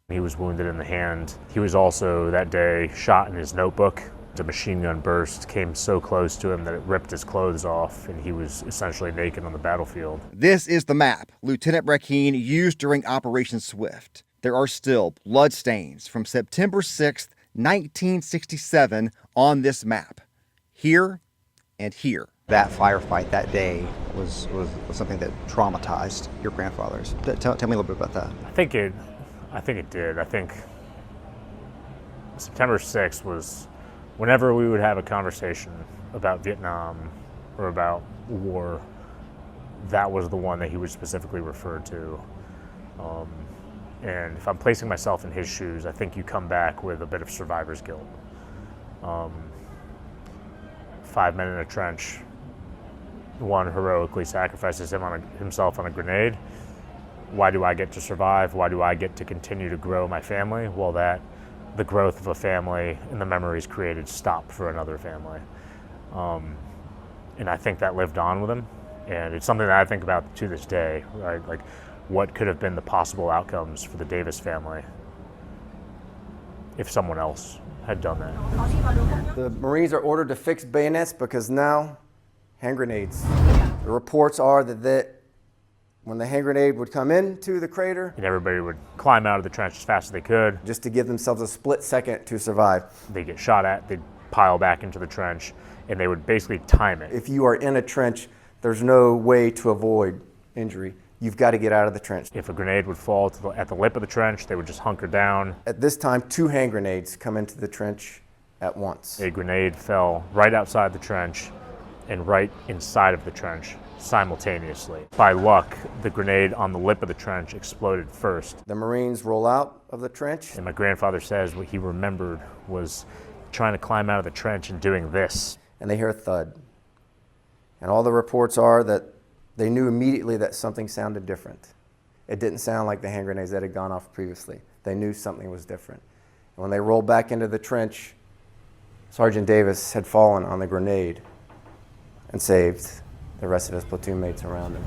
He was wounded in the hand. He was also that day shot in his notebook. A machine gun burst came so close to him that it ripped his clothes off, and he was essentially naked on the battlefield. This is the map Lieutenant Brackeen used during Operation Swift. There are still blood stains from September 6th, 1967 on this map. Here and here. That firefight that day was something that traumatized your grandfathers. Tell me a little bit about that. I think it did. I think September 6th was whenever we would have a conversation about Vietnam or about war, that was the one that he would specifically refer to. And if I'm placing myself in his shoes, I think you come back with a bit of survivor's guilt. 5 men in a trench, one heroically sacrifices himself on a grenade. Why do I get to survive? Why do I get to continue to grow my family? Well, the growth of a family and the memories created stopped for another family. And I think that lived on with him. And it's something that I think about to this day, right? Like, what could have been the possible outcomes for the Davis family if someone else had done that? The Marines are ordered to fix bayonets because now hand grenades. The reports are that when the hand grenade would come into the crater, and everybody would climb out of the trench as fast as they could. Just to give themselves a split second to survive. They'd get shot at, they'd pile back into the trench, and they would basically time it. If you are in a trench, there's no way to avoid injury. You've got to get out of the trench. If a grenade would fall at the lip of the trench, they would just hunker down. At this time, 2 hand grenades come into the trench at once. A grenade fell right outside the trench and right inside of the trench simultaneously. By luck, the grenade on the lip of the trench exploded first. The Marines roll out of the trench. And my grandfather says what he remembered was trying to climb out of the trench and doing this. And they hear a thud. And all the reports are that they knew immediately that something sounded different. It didn't sound like the hand grenades that had gone off previously. They knew something was different. And when they rolled back into the trench, Sergeant Davis had fallen on the grenade and saved the rest of his platoon mates around him.